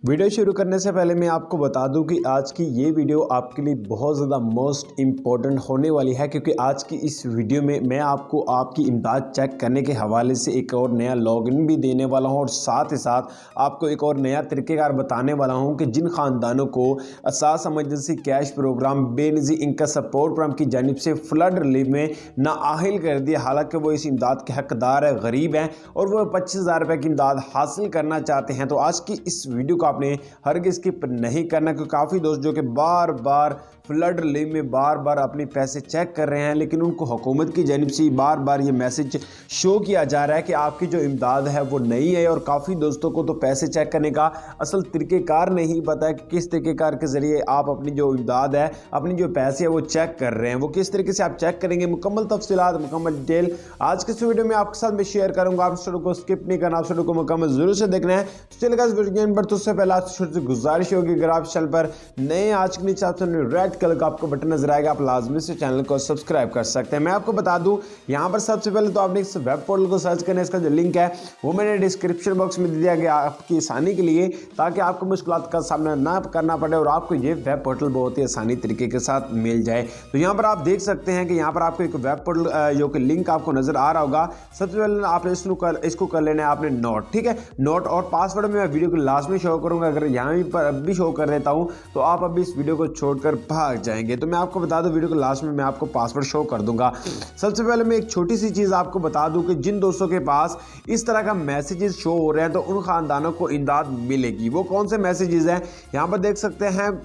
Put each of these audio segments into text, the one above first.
Video शुरू करने से पहले मैं आपको बता दूं कि आज की ये वीडियो आपके लिए बहुत ज़्यादा मोस्ट इम्पॉर्टेंट होने वाली है, क्योंकि आज की इस वीडियो में मैं आपको आपकी इमदाद चेक करने के हवाले से एक और नया लॉगिन भी देने वाला हूं और साथ ही साथ आपको एक और नया तरीक़ेकार बताने वाला हूं कि जिन ख़ानदानों को असास इमरजेंसी कैश प्रोग्राम बेनज़ीर इनका सपोर्ट प्रोग्राम की जानिब से फ्लड रिलीफ में नाअहल कर दिया, हालांकि वो इस इमदाद के हकदार है, गरीब हैं और वो 25,000 रुपये की इमदाद हासिल करना चाहते हैं। तो आज की इस वीडियो को आपने हरगिज़ स्किप नहीं करना, क्योंकि काफ़ी दोस्त जो कि बार बार फ्लड रिलीफ में बार बार अपने पैसे चेक कर रहे हैं, लेकिन उनको हुकूमत की जानिब से बार बार ये मैसेज शो किया जा रहा है कि आपकी जो इमदाद है वो नहीं है। और काफ़ी दोस्तों को तो पैसे चेक करने का असल तरीक़ेकार नहीं पता है कि किस तरीक़ेकार के ज़रिए आप अपनी जो इमदाद है, अपनी जो पैसे है वो चेक कर रहे हैं, वो किस तरीके से आप चेक करेंगे। मुकम्मल तफसीलात, मुकम्मल डिटेल आज के इस वीडियो में आपके साथ मैं शेयर करूँगा। आप वीडियो को स्किप नहीं करना, आप वीडियो को मुकम्मल जरूर से देखना है। तो चलिएगा इस वीडियो पर, तो उससे पहले आपसे छोटी सी गुजारिश होगी, अगर आप चैनल पर नए आज के नीचे आपसे रेड कलर का आपको बटन नजर आएगा, आप लाजमी से चैनल को सब्सक्राइब कर सकते हैं। मैं आपको बता दूं, यहां पर सबसे पहले तो आपने इस वेब पोर्टल को सर्च करना है। इसका जो लिंक है वो मैंने डिस्क्रिप्शन बॉक्स में दे दिया गया आपकी आसानी के लिए, ताकि आपको मुश्किलात का सामना ना करना पड़े और आपको ये वेब पोर्टल बहुत ही आसानी तरीके के साथ मिल जाए। तो यहाँ पर आप देख सकते हैं कि यहाँ पर आपको एक वेब पोर्टल जो कि लिंक आपको नजर आ रहा होगा। सबसे पहले आपने इसको कर लेना है आपने नोट, ठीक है। नोट और पासवर्ड में मैं वीडियो के लास्ट में शो करूंगा, अगर यहाँ पर अब भी शो कर देता हूं तो आप अभी इस वीडियो को छोड़कर भाग जाएंगे। तो मैं आपको बता दूं, वीडियो के लास्ट में मैं आपको पासवर्ड शो कर दूंगा। सबसे पहले मैं एक छोटी सी चीज़ आपको बता दूं कि जिन दोस्तों के पास इस तरह का मैसेजेस शो हो रहे हैं तो उन खानदानों को इमदाद मिलेगी। वो कौन से मैसेजेस हैं, यहाँ पर देख सकते हैं।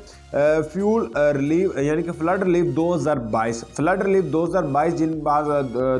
फ्यूल रिलीफ यानी कि फ्लड रिलीफ 2022, फ्लड रिलीफ 2022 जिन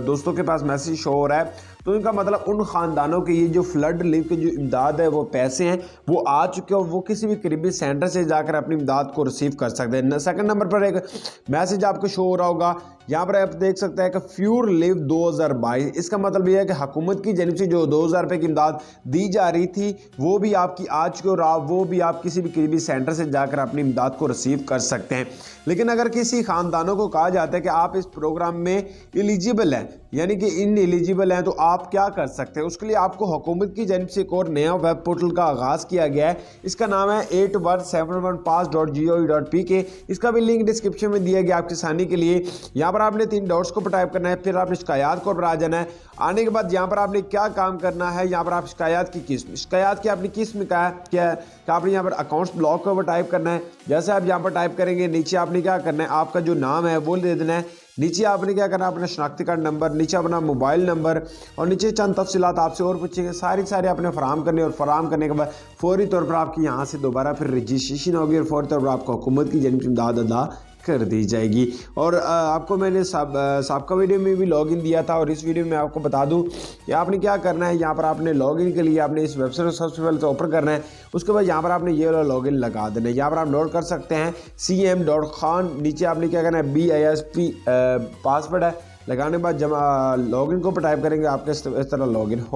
दोस्तों के पास मैसेज शो हो रहा है तो इनका मतलब उन ख़ानदानों के ये जो फ्लड रिलीफ की जो इमदाद है, वो पैसे हैं वो आ चुके हैं, वो किसी भी करीबी सेंटर से जाकर अपनी इमदाद को रिसीव कर सकते हैं। सेकंड नंबर पर एक मैसेज आपको शो हो रहा होगा, यहाँ पर आप देख सकते हैं कि फ्यूल रिलीफ 2022, इसका मतलब ये है कि हुकूमत की जानिब से जो 2,000 रुपये की इमदाद दी जा रही थी वो भी आपकी आ चुकी और वो भी आप किसी भी करीबी सेंटर से जाकर अपनी इमदाद को रिसीव कर सकते हैं। लेकिन अगर किसी ख़ानदानों को कहा जाता है कि आप इस प्रोग्राम में एलिजिबल हैं, यानी कि इन एलिजिबल हैं, तो आप क्या कर सकते हैं, उसके लिए आपको हुकूमत की जानिब से एक और नया वेब पोर्टल का आगाज़ किया गया है। इसका नाम है 8171pass.gov.pk। इसका भी लिंक डिस्क्रिप्शन में दिया गया आपकी आसानी के लिए। यहाँ पर आपने 3 डॉट्स को टाइप करना है, फिर आपने शिकायत को पर आ जाना है। आने के बाद यहाँ पर आपने क्या काम करना है, यहाँ पर आप शिकायत की अपनी किस्म का क्या आपने यहाँ पर अकाउंट्स ब्लॉक को टाइप करना है। जैसे आप यहाँ पर टाइप करेंगे, नीचे आपने क्या करना है, आपका जो नाम है वो दे देना है। नीचे आपने क्या करना है, अपना शनाख्ती कार्ड नंबर, नीचे अपना मोबाइल नंबर और नीचे चंद तफसीलात आपसे और पूछेंगे, सारी आपने फराम करनी और फराम करने के बाद फौरी तौर पर आपकी यहाँ से दोबारा फिर रजिस्ट्रेशन होगी और फौरी तौर पर आपको हुकूमत की जानिब से इमदाद अदा कर दी जाएगी। और आपको मैंने सबका वीडियो में भी लॉगिन दिया था और इस वीडियो में आपको बता दूं कि आपने क्या करना है। यहाँ पर आपने लॉगिन के लिए आपने इस वेबसाइट को सबसे पहले तो ओपन करना है, उसके बाद यहाँ पर आपने ये वाला लॉगिन लगा देना है। यहाँ पर आप नोट कर सकते हैं cm.khan, नीचे आपने क्या करना है BISP पासवर्ड है, लगाने के बाद जब लॉगिन को टाइप करेंगे आपके इस तरह लॉगिन हो